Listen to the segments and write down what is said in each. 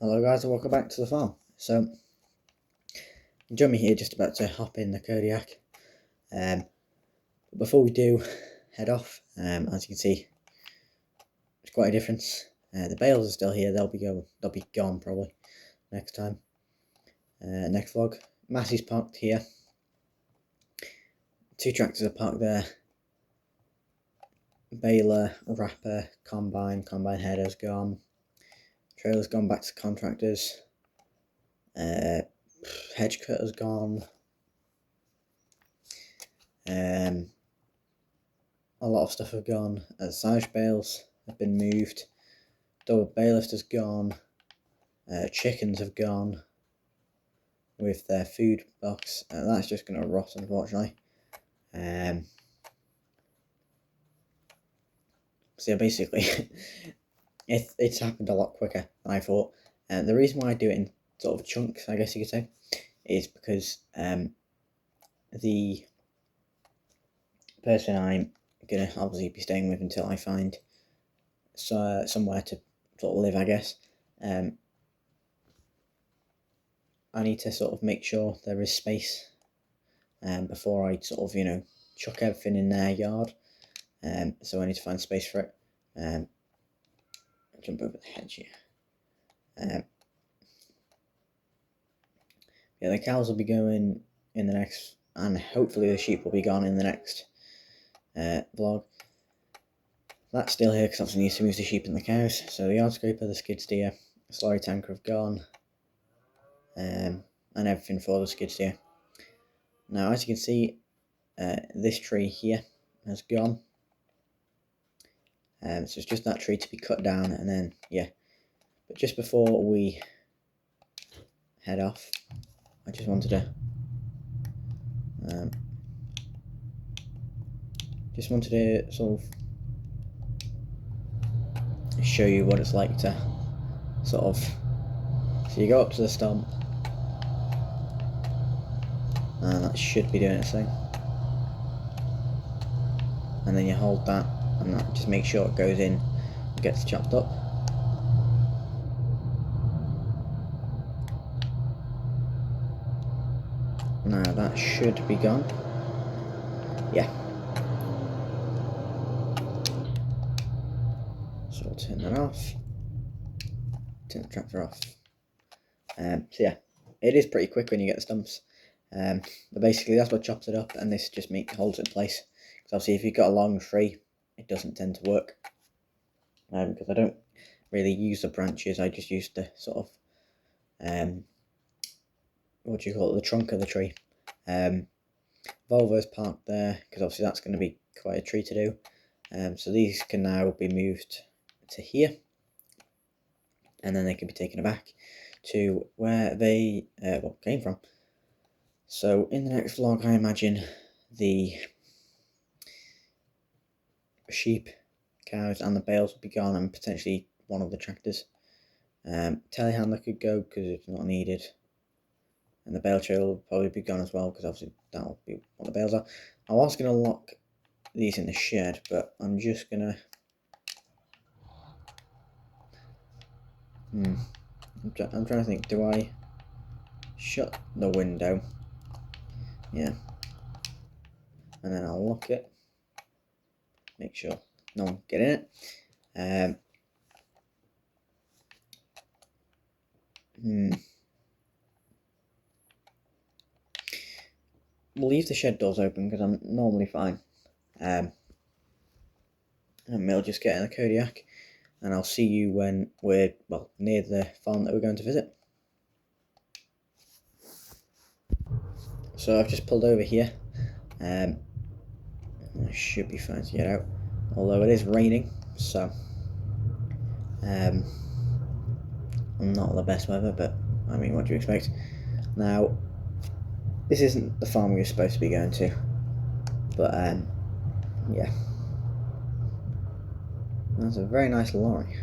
Hello guys and welcome back to the farm. So, join me here just about to hop in the Kodiak. But before we do head off, as you can see, there's quite a difference. The bales are still here, they'll be gone probably next time. Next vlog. Massey's parked here. 2 tractors are parked there. Baler, wrapper, combine header's gone. Trailer's gone back to contractors. Hedge cutter's gone. A lot of stuff have gone. Silage bales have been moved. Double bailiff has gone. Chickens have gone with their food box. That's just going to rot, unfortunately. So basically, it's happened a lot quicker than I thought. And the reason why I do it in sort of chunks, I guess you could say, is because the person I'm going to obviously be staying with until I find somewhere to sort of live, I guess. I need to sort of make sure there is space before I sort of, chuck everything in their yard. So I need to find space for it. Jump over the hedge here. Yeah, the cows will be going in the next, and hopefully the sheep will be gone in the next vlog. That's still here because obviously needs to move the sheep and the cows. So the yard scraper, the skid steer, the slurry tanker have gone, and everything for the skid steer. Now, as you can see, this tree here has gone. So it's just that tree to be cut down, and then But just before we head off, I just wanted to sort of show you what it's like to sort of. So you go up to the stump, and that should be doing its thing, and then you hold that, and that just make sure it goes in and gets chopped up. Now that should be gone. Yeah. So we'll turn that off. Turn the tractor off. So yeah, it is pretty quick when you get the stumps. But basically that's what chops it up, and this just holds it in place. Because obviously if you've got a long tree, it doesn't tend to work. Because I don't really use the branches, I just use the sort of what do you call it, the trunk of the tree. Volvo's parked there because obviously that's going to be quite a tree to do. So these can now be moved to here, and then they can be taken back to where they came from. So in the next vlog, I imagine the sheep, cows, and the bales will be gone, and potentially one of the tractors. Telehandler could go because it's not needed, and the bale trailer will probably be gone as well because obviously that'll be what the bales are. I was going to lock these in the shed, but I'm just going to I'm trying to think, do I shut the window? Yeah. And then I'll lock it. Make sure no one can get in it. We'll leave the shed doors open because I'm normally fine. And we'll just get in the Kodiak, and I'll see you when we're, near the farm that we're going to visit. So I've just pulled over here. I should be fine to get out, although it is raining, so not the best weather, but I mean, what do you expect? Now, this isn't the farm we were supposed to be going to, but yeah, that's a very nice lorry.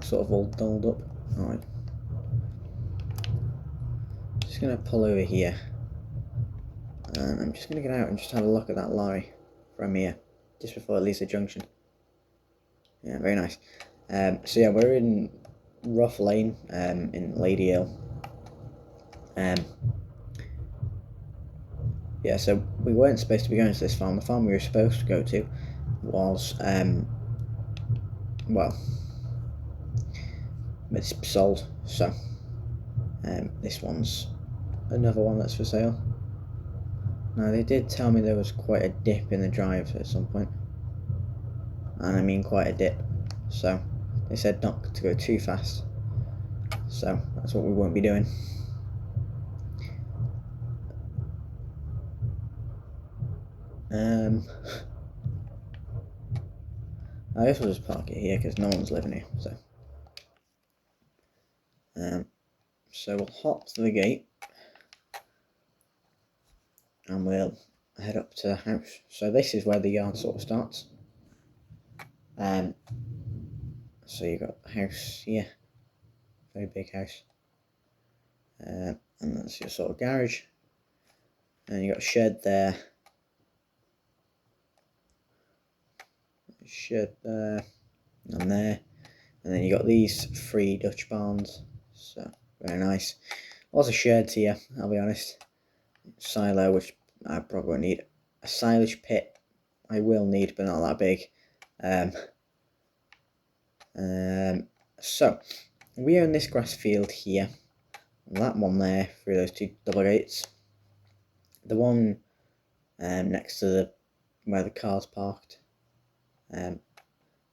Sort of all dulled up. Alright, just gonna pull over here, and I'm just gonna get out and just have a look at that lorry from here, just before it leaves the junction. Yeah, very nice. So yeah, we're in Rough Lane, in Lady Hill. Yeah, so we weren't supposed to be going to this farm. The farm we were supposed to go to was, well, it's sold, so this one's another one that's for sale. Now, they did tell me there was quite a dip in the drive at some point, and I mean quite a dip, so they said not to go too fast, so that's what we won't be doing. I guess we'll just park it here because no one's living here, so we'll hop to the gate and we'll head up to the house. So this is where the yard sort of starts. So you've got the house here, very big house, and that's your sort of garage, and you've got a shed there, and there, and then you got these 3 Dutch barns, so very nice. Lots of sheds here, I'll be honest. Silo, which I probably won't need. A silage pit I will need, but not that big. So we own this grass field here, that one there through those 2 double gates, the one next to where the car's parked,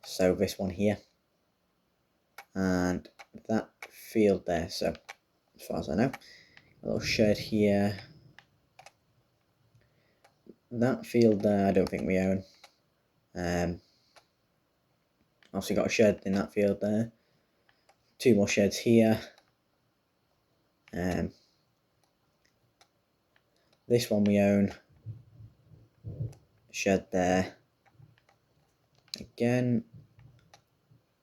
so this one here, and that field there. So as far as I know, a little shed here, that field there I don't think we own. Also got a shed in that field there, 2 more sheds here, this one we own, shed there again.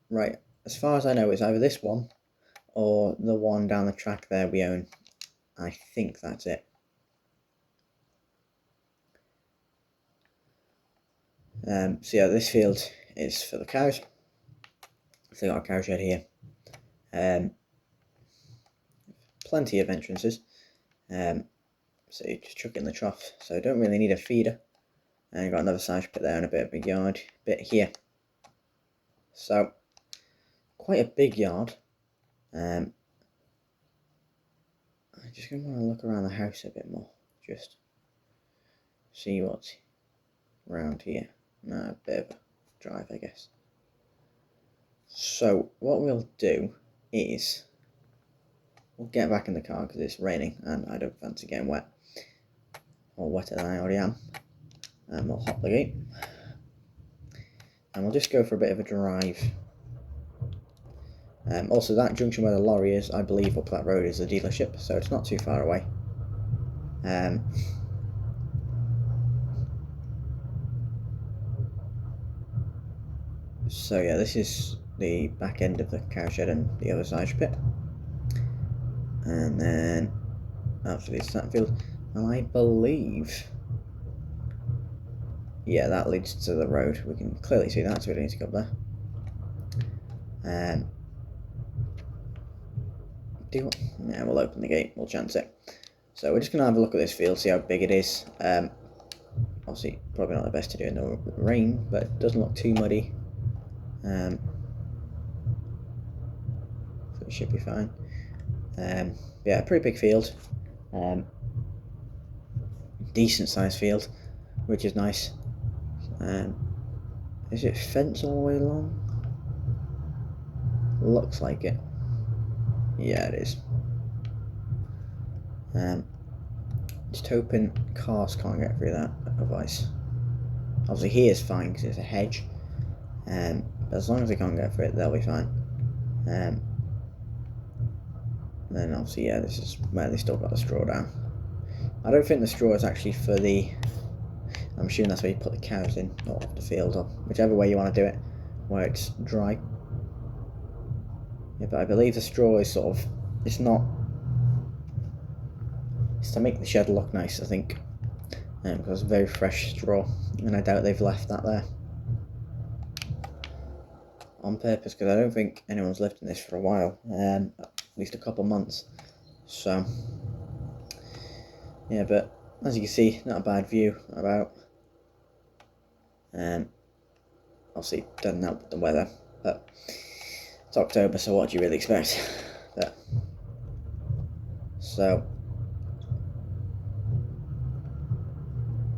Right, as far as I know, it's either this one or the one down the track there we own. I think that's it. So yeah, this field is for the cows. So got a cow shed here. Plenty of entrances. So you just chuck it in the trough. So I don't really need a feeder. And you've got another side pit there and a bit of a yard bit here. So quite a big yard. I'm just going to want to look around the house a bit more. Just see what's around here. A bit of a drive, I guess. So what we'll do is we'll get back in the car because it's raining and I don't fancy getting wet, or wetter than I already am, and we'll hop the gate and we'll just go for a bit of a drive. Also, that junction where the lorry is, I believe up that road is the dealership, so it's not too far away. So yeah, this is the back end of the cow shed and the other side pit, and then after this that field, and I believe, yeah, that leads to the road. We can clearly see that, so we don't need to go up there. Yeah, we'll open the gate, we'll chance it. So we're just going to have a look at this field, see how big it is. Obviously, probably not the best to do in the rain, but it doesn't look too muddy. So it should be fine. Yeah, pretty big field. Decent sized field, which is nice. Is it fenced all the way along? Looks like it. Yeah, it is. Just hoping cars can't get through that, otherwise. Obviously here is fine because it's a hedge, but as long as they can't get through it, they'll be fine. Then obviously, yeah, this is where they still got the straw down. I don't think the straw is actually for the, I'm assuming that's where you put the cows in, not off the field, or whichever way you want to do it, where it's dry. Yeah, but I believe the straw is sort of, it's not, it's to make the shed look nice, I think, because it's very fresh straw, and I doubt they've left that there. on purpose because I don't think anyone's lived in this for a while, at least a couple months. So yeah, but as you can see, not a bad view about. Obviously doesn't help with the weather, but it's October, so what do you really expect? But so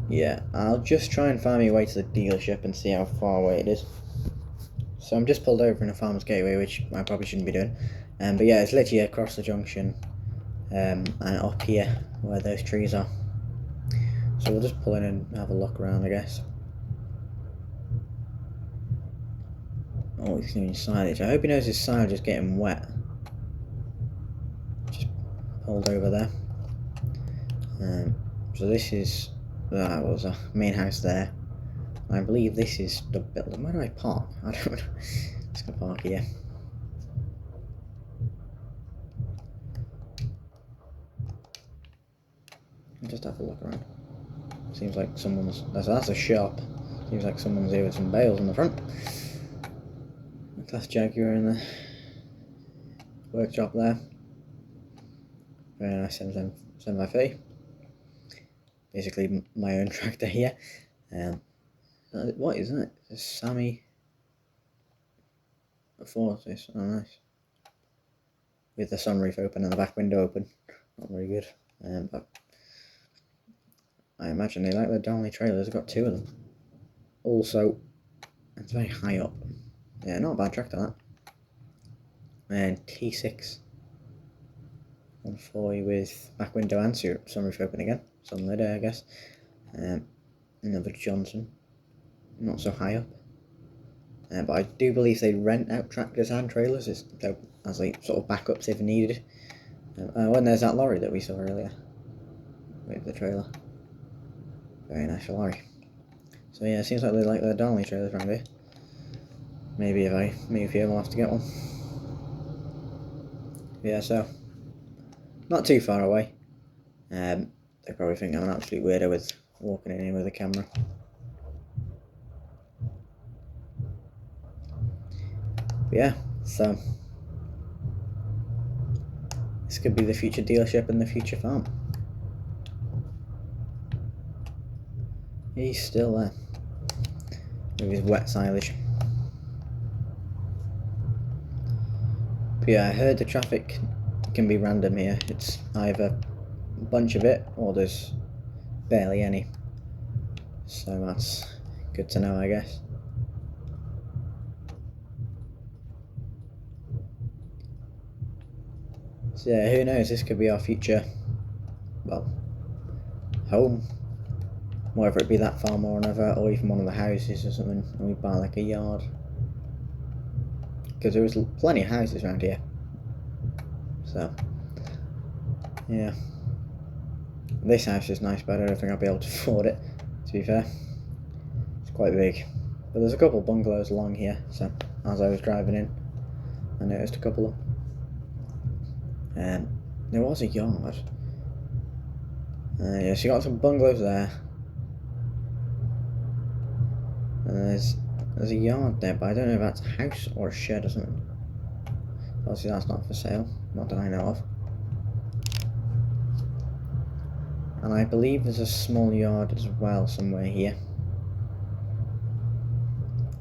yeah, I'll just try and find my way to the dealership and see how far away it is. So I'm just pulled over in a farmer's gateway, which I probably shouldn't be doing. But yeah, it's literally across the junction, and up here where those trees are. So we'll just pull in and have a look around, I guess. Oh, he's doing silage. I hope he knows his silage is getting wet. Just pulled over there. So this is that was a main house there. I believe this is the building. Where do I park? I don't know. Just gonna park here. Just have a look around. Seems like someone's. That's a shop. Seems like someone's here with some bales on the front. Class Jaguar in the workshop there. Very nice 753. Basically my own tractor here. What is it? It's Sammy. Before this, oh nice. With the sunroof open and the back window open. Not very good. But I imagine they like the Donnelly trailers. I've got two of them. Also, it's very high up. Yeah, not a bad tractor that. And T6 140 with back window and sunroof open again. Sunlit, I guess. Another Johnson. Not so high up. But I do believe they rent out tractors and trailers as like sort of backups if needed. When there's that lorry that we saw earlier with the trailer. Very nice lorry. So yeah, it seems like they like the Donnelly trailers around here. Maybe if I move here, we'll have to get one. Yeah, so not too far away. They probably think I'm an absolute weirdo with walking in here with a camera. But yeah, so this could be the future dealership and the future farm. He's still there with his wet silage. But yeah, I heard the traffic can be random here. It's either a bunch of it or there's barely any. So that's good to know, I guess. So yeah, who knows, this could be our future, well, home. Whether it be that farm or another, or even one of the houses or something, and we buy like a yard. Because there was plenty of houses around here. So, yeah. This house is nice, but I don't think I'll be able to afford it, to be fair. It's quite big. But there's a couple of bungalows along here, so as I was driving in, I noticed a couple of them. There was a yard. Yeah, so you got some bungalows there. And there's a yard there, but I don't know if that's a house or a shed or something. Obviously that's not for sale, not that I know of. And I believe there's a small yard as well somewhere here.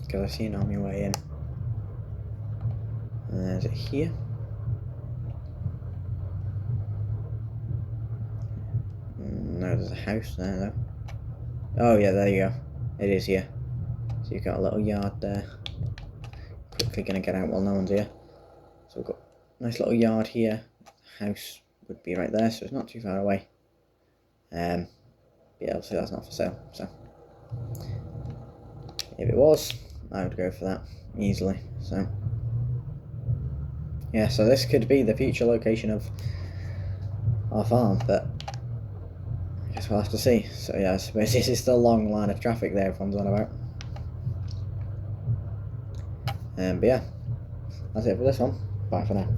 Because I see it on my way in. Is it here? No, there's a house there though. Oh yeah, there you go. It is here. So you've got a little yard there. Quickly gonna get out while no one's here. So we've got a nice little yard here. The house would be right there, so it's not too far away. Yeah, obviously that's not for sale, so if it was, I would go for that easily. So yeah, so this could be the future location of our farm, but I guess we'll have to see. So yeah, I suppose this is the long line of traffic there everyone's on about. But yeah, that's it for this one. Bye for now.